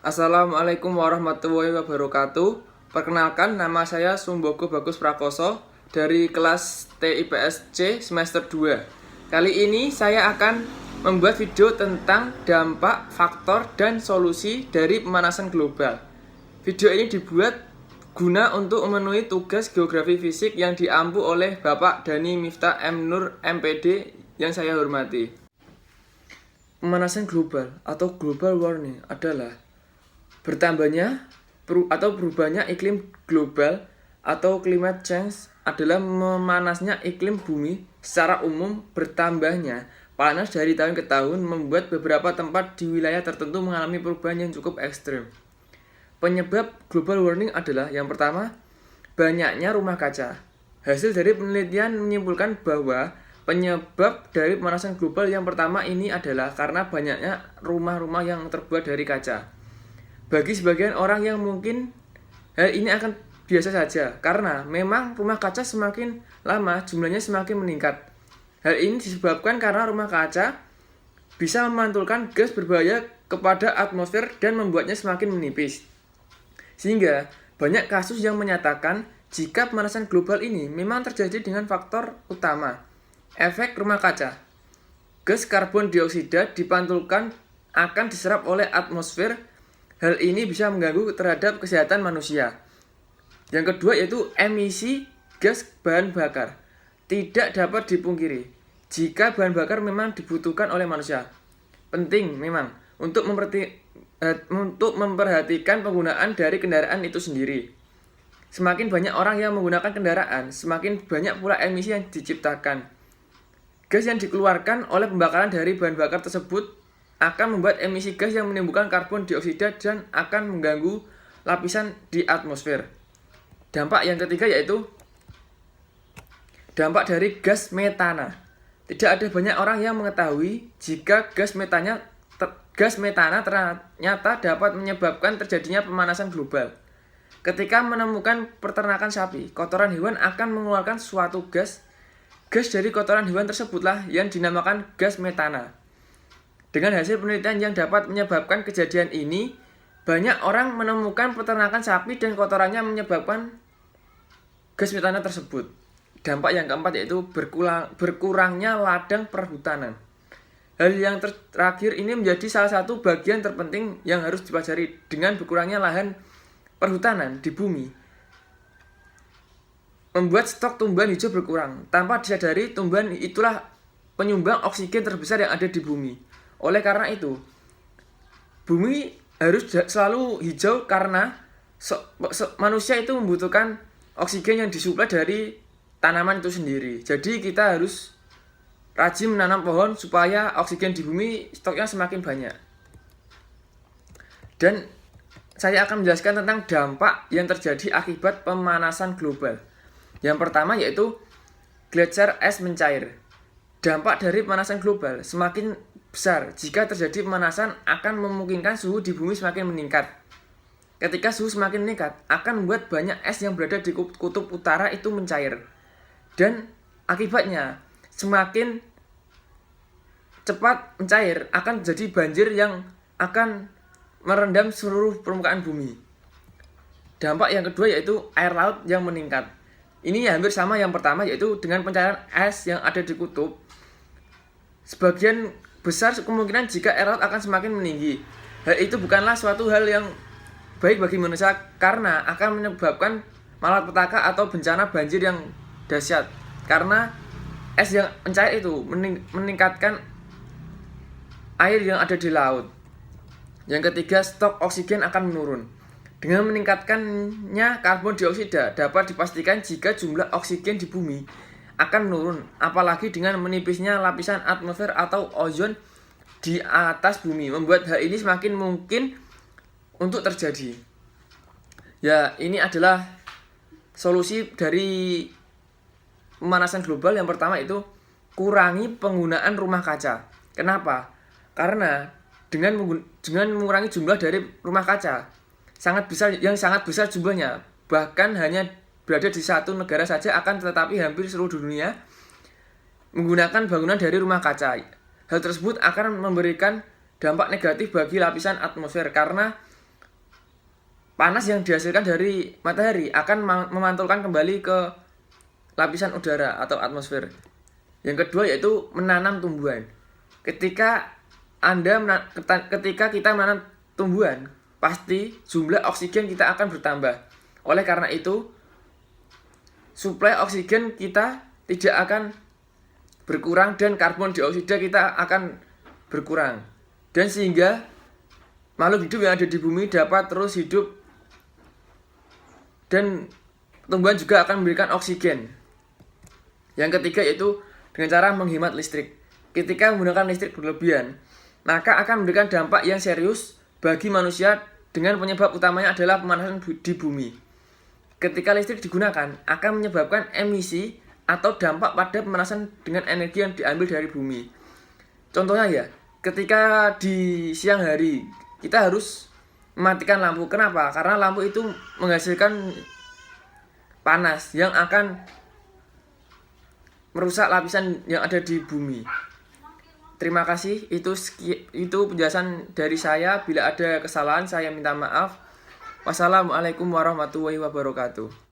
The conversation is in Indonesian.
Assalamualaikum warahmatullahi wabarakatuh. Perkenalkan, nama saya Sumbogo Bagus Prakoso dari kelas TIPS C semester 2. Kali ini saya akan membuat video tentang dampak, faktor, dan solusi dari pemanasan global. Video ini dibuat guna untuk memenuhi tugas geografi fisik yang diampu oleh Bapak Dhani Miftah M. Nur MPD yang saya hormati. Pemanasan global atau global warming adalah bertambahnya atau berubahnya iklim global atau climate change adalah memanasnya iklim bumi secara umum. Bertambahnya panas dari tahun ke tahun membuat beberapa tempat di wilayah tertentu mengalami perubahan yang cukup ekstrim. Penyebab global warming adalah yang pertama, banyaknya rumah kaca. Hasil dari penelitian menyimpulkan bahwa penyebab dari pemanasan global yang pertama ini adalah karena banyaknya rumah-rumah yang terbuat dari kaca. Bagi sebagian orang yang mungkin hal ini akan biasa saja, karena memang rumah kaca semakin lama jumlahnya semakin meningkat. Hal ini disebabkan karena rumah kaca bisa memantulkan gas berbahaya kepada atmosfer dan membuatnya semakin menipis. Sehingga banyak kasus yang menyatakan jika pemanasan global ini memang terjadi dengan faktor utama, efek rumah kaca. Gas karbon dioksida dipantulkan akan diserap oleh atmosfer. Hal ini bisa mengganggu terhadap kesehatan manusia. Yang kedua yaitu emisi gas bahan bakar. Tidak dapat dipungkiri, jika bahan bakar memang dibutuhkan oleh manusia. Penting memang untuk memperhatikan penggunaan dari kendaraan itu sendiri. Semakin banyak orang yang menggunakan kendaraan, semakin banyak pula emisi yang diciptakan. Gas yang dikeluarkan oleh pembakaran dari bahan bakar tersebut akan membuat emisi gas yang menimbulkan karbon dioksida dan akan mengganggu lapisan di atmosfer. Dampak yang ketiga yaitu dampak dari gas metana. Tidak ada banyak orang yang mengetahui jika gas metana ternyata dapat menyebabkan terjadinya pemanasan global. Ketika menemukan peternakan sapi, kotoran hewan akan mengeluarkan suatu gas. Gas dari kotoran hewan tersebutlah yang dinamakan gas metana. Dengan hasil penelitian yang dapat menyebabkan kejadian ini, banyak orang menemukan peternakan sapi dan kotorannya menyebabkan gas metana tersebut. Dampak yang keempat yaitu berkurangnya ladang perhutanan. Hal yang terakhir ini menjadi salah satu bagian terpenting yang harus dipelajari. Dengan berkurangnya lahan perhutanan di bumi, membuat stok tumbuhan hijau berkurang. Tanpa disadari, tumbuhan itulah penyumbang oksigen terbesar yang ada di bumi. Oleh karena itu, bumi harus selalu hijau karena manusia itu membutuhkan oksigen yang disuplai dari tanaman itu sendiri. Jadi kita harus rajin menanam pohon supaya oksigen di bumi stoknya semakin banyak. Dan saya akan menjelaskan tentang dampak yang terjadi akibat pemanasan global. Yang pertama yaitu gletser es mencair. Dampak dari pemanasan global semakin besar jika terjadi pemanasan akan memungkinkan suhu di bumi semakin meningkat. Ketika suhu semakin meningkat, akan membuat banyak es yang berada di kutub utara itu mencair. Dan akibatnya, semakin cepat mencair akan terjadi banjir yang akan merendam seluruh permukaan bumi. Dampak yang kedua yaitu air laut yang meningkat. Ini hampir sama yang pertama yaitu dengan pencairan es yang ada di kutub. Sebagian besar kemungkinan jika air laut akan semakin meninggi. Hal itu bukanlah suatu hal yang baik bagi manusia karena akan menyebabkan malapetaka atau bencana banjir yang dahsyat. Karena es yang mencair itu meningkatkan air yang ada di laut. Yang ketiga, stok oksigen akan menurun. Dengan meningkatkannya karbon dioksida, dapat dipastikan jika jumlah oksigen di bumi akan menurun, apalagi dengan menipisnya lapisan atmosfer atau ozon di atas bumi, membuat hal ini semakin mungkin untuk terjadi. Ya, ini adalah solusi dari pemanasan global. Yang pertama itu kurangi penggunaan rumah kaca. Kenapa? Karena dengan mengurangi jumlah dari rumah kaca sangat besar jumlahnya, bahkan hanya berada di satu negara saja akan tetapi hampir seluruh dunia menggunakan bangunan dari rumah kaca. Hal tersebut akan memberikan dampak negatif bagi lapisan atmosfer karena panas yang dihasilkan dari matahari akan memantulkan kembali ke lapisan udara atau atmosfer. Yang kedua yaitu menanam tumbuhan. Ketika kita menanam tumbuhan, pasti jumlah oksigen kita akan bertambah. Oleh karena itu, suplai oksigen kita tidak akan berkurang dan karbon dioksida kita akan berkurang. Dan sehingga makhluk hidup yang ada di bumi dapat terus hidup dan tumbuhan juga akan memberikan oksigen. Yang ketiga yaitu dengan cara menghemat listrik. Ketika menggunakan listrik berlebihan, maka akan memberikan dampak yang serius bagi manusia dengan penyebab utamanya adalah pemanasan di bumi. Ketika listrik digunakan, akan menyebabkan emisi atau dampak pada pemanasan dengan energi yang diambil dari bumi. Contohnya ya, ketika di siang hari, kita harus mematikan lampu. Kenapa? Karena lampu itu menghasilkan panas yang akan merusak lapisan yang ada di bumi. Terima kasih, itu penjelasan dari saya. Bila ada kesalahan, saya minta maaf. Wassalamualaikum warahmatullahi wabarakatuh.